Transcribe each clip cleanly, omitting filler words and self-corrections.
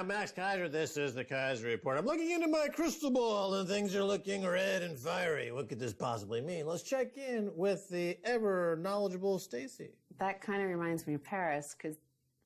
I'm Max Keiser. This is the Keiser Report. I'm looking into my crystal ball and things are looking red and fiery. What could this possibly mean? Let's check in with the ever knowledgeable Stacy. That kind of reminds me of Paris, because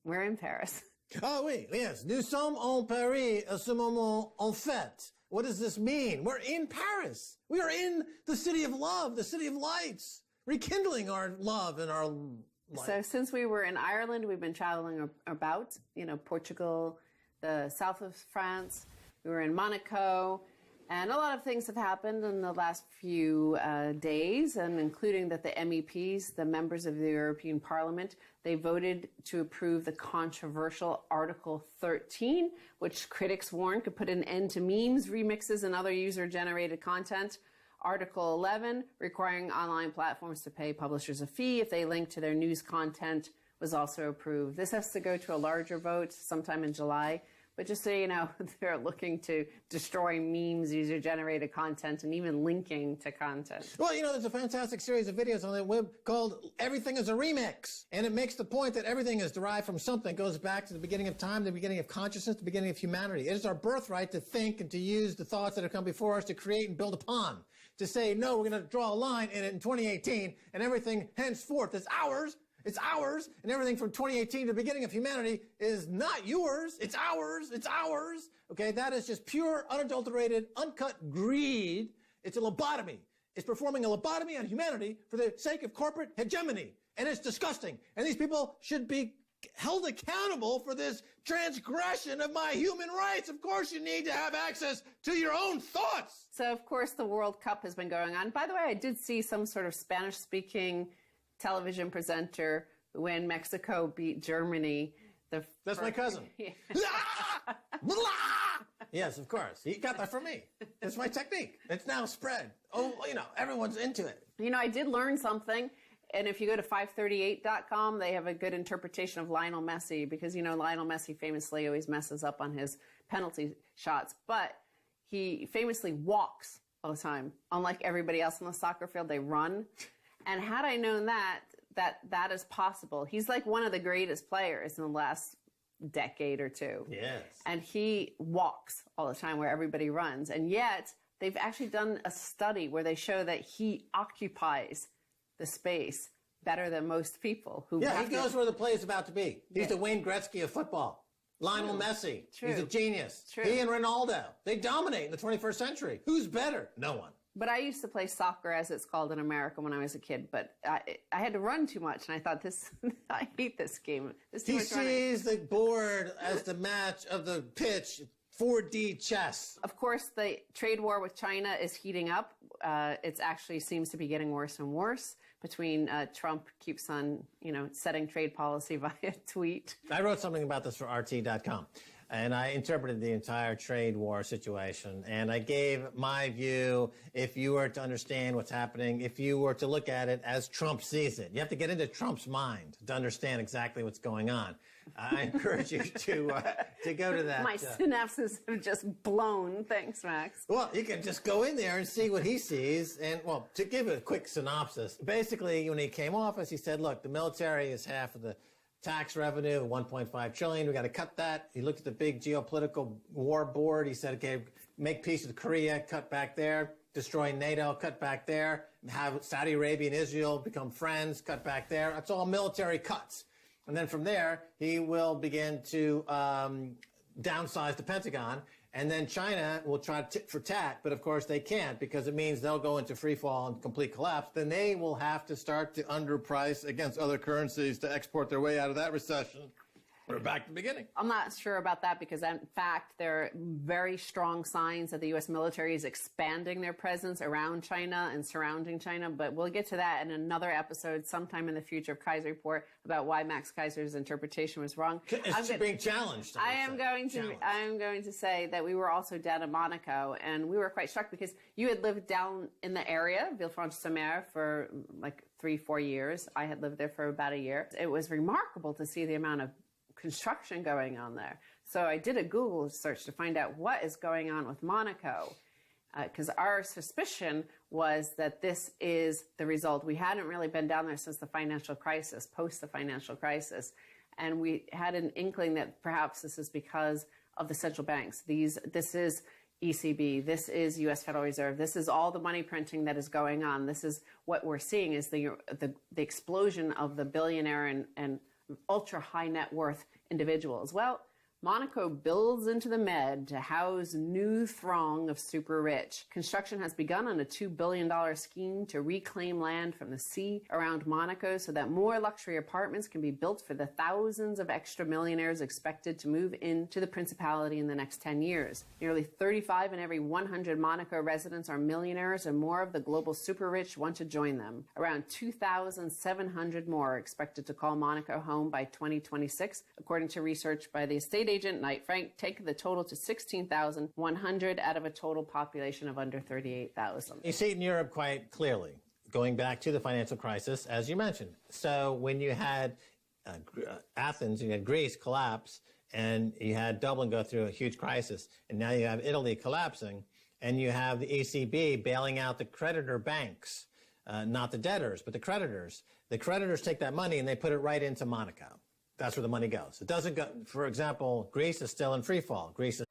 we're in Paris. Oh, oui, yes. Nous sommes en Paris à ce moment en fête. What does this mean? We're in Paris. We are in the city of love, the city of lights, rekindling our love and our light. So since we were in Ireland, we've been traveling about, Portugal, the south of France. We were in Monaco. And a lot of things have happened in the last few days, and including that the MEPs, the members of the European Parliament, they voted to approve the controversial Article 13, which critics warn could put an end to memes, remixes, and other user-generated content. Article 11, requiring online platforms to pay publishers a fee if they link to their news content, was also approved. This has to go to a larger vote sometime in July. But just so you know, they're looking to destroy memes, user-generated content, and even linking to content. Well, there's a fantastic series of videos on the web called Everything is a Remix. And it makes the point that everything is derived from something. It goes back to the beginning of time, the beginning of consciousness, the beginning of humanity. It is our birthright to think and to use the thoughts that have come before us to create and build upon. To say, no, we're going to draw a line in 2018, and everything henceforth is ours. It's ours, and everything from 2018 to the beginning of humanity is not yours. It's ours. It's ours. Okay, that is just pure, unadulterated, uncut greed. It's a lobotomy. It's performing a lobotomy on humanity for the sake of corporate hegemony, and it's disgusting. And these people should be held accountable for this transgression of my human rights. Of course, you need to have access to your own thoughts. So, of course, the World Cup has been going on. By the way, I did see some sort of Spanish-speaking television presenter when Mexico beat Germany. That's my cousin. Yeah. Yes, of course. He got that from me. It's my technique. It's now spread. Oh, everyone's into it. I did learn something. And if you go to 538.com, they have a good interpretation of Lionel Messi, because, Lionel Messi famously always messes up on his penalty shots. But he famously walks all the time. Unlike everybody else on the soccer field, they run. And had I known that is possible, he's like one of the greatest players in the last decade or two. Yes. And he walks all the time where everybody runs. And yet they've actually done a study where they show that he occupies the space better than most people. He goes where the play is about to be. He's the Wayne Gretzky of football. Lionel Messi. True. He's a genius. True. He and Ronaldo. They dominate in the 21st century. Who's better? No one. But I used to play soccer, as it's called in America, when I was a kid. But I had to run too much, and I thought, I hate this game. He sees the board as the match of the pitch, 4D chess. Of course, the trade war with China is heating up. It actually seems to be getting worse and worse. Between Trump keeps on, setting trade policy via tweet. I wrote something about this for RT.com. And I interpreted the entire trade war situation. And I gave my view, if you were to understand what's happening, if you were to look at it as Trump sees it. You have to get into Trump's mind to understand exactly what's going on. I encourage you to go to that. My synapses have just blown. Thanks, Max. Well, you can just go in there and see what he sees. And, well, to give a quick synopsis, basically, when he came office, he said, look, the military is half of the tax revenue, 1.5 trillion. We got to cut that. He looked at the big geopolitical war board. He said, okay, make peace with Korea, cut back there. Destroy NATO, cut back there. Have Saudi Arabia and Israel become friends, cut back there. That's all military cuts. And then from there, he will begin to downsize the Pentagon. And then China will try tit for tat, but of course they can't, because it means they'll go into free fall and complete collapse. Then they will have to start to underprice against other currencies to export their way out of that recession. We're back to the beginning. I'm not sure about that, because in fact, there are very strong signs that the U.S. military is expanding their presence around China and surrounding China. But we'll get to that in another episode sometime in the future of Keiser Report about why Max Keiser's interpretation was wrong. It's being challenged. I am going to say that we were also down in Monaco, and we were quite shocked because you had lived down in the area, Villefranche-sur-Mer, for like 3-4 years. I had lived there for about a year. It was remarkable to see the amount of construction going on there. So I did a Google search to find out what is going on with Monaco, because our suspicion was that this is the result. We hadn't really been down there since the financial crisis, post the financial crisis. And we had an inkling that perhaps this is because of the central banks. This is ECB, this is U.S. Federal Reserve, this is all the money printing that is going on. This is what we're seeing is the explosion of the billionaire and ultra high net worth individuals. Well, Monaco builds into the Med to house new throng of super rich. Construction has begun on a $2 billion scheme to reclaim land from the sea around Monaco so that more luxury apartments can be built for the thousands of extra millionaires expected to move into the Principality in the next 10 years. Nearly 35 in every 100 Monaco residents are millionaires, and more of the global super rich want to join them. Around 2,700 more are expected to call Monaco home by 2026, according to research by the estate agent Knight Frank, taking the total to 16,100 out of a total population of under 38,000. You see it in Europe quite clearly, going back to the financial crisis, as you mentioned. So when you had Athens, you had Greece collapse, and you had Dublin go through a huge crisis, and now you have Italy collapsing, and you have the ECB bailing out the creditor banks, not the debtors, but the creditors. The creditors take that money and they put it right into Monaco. That's where the money goes. It doesn't go, for example, Greece is still in free fall. Greece is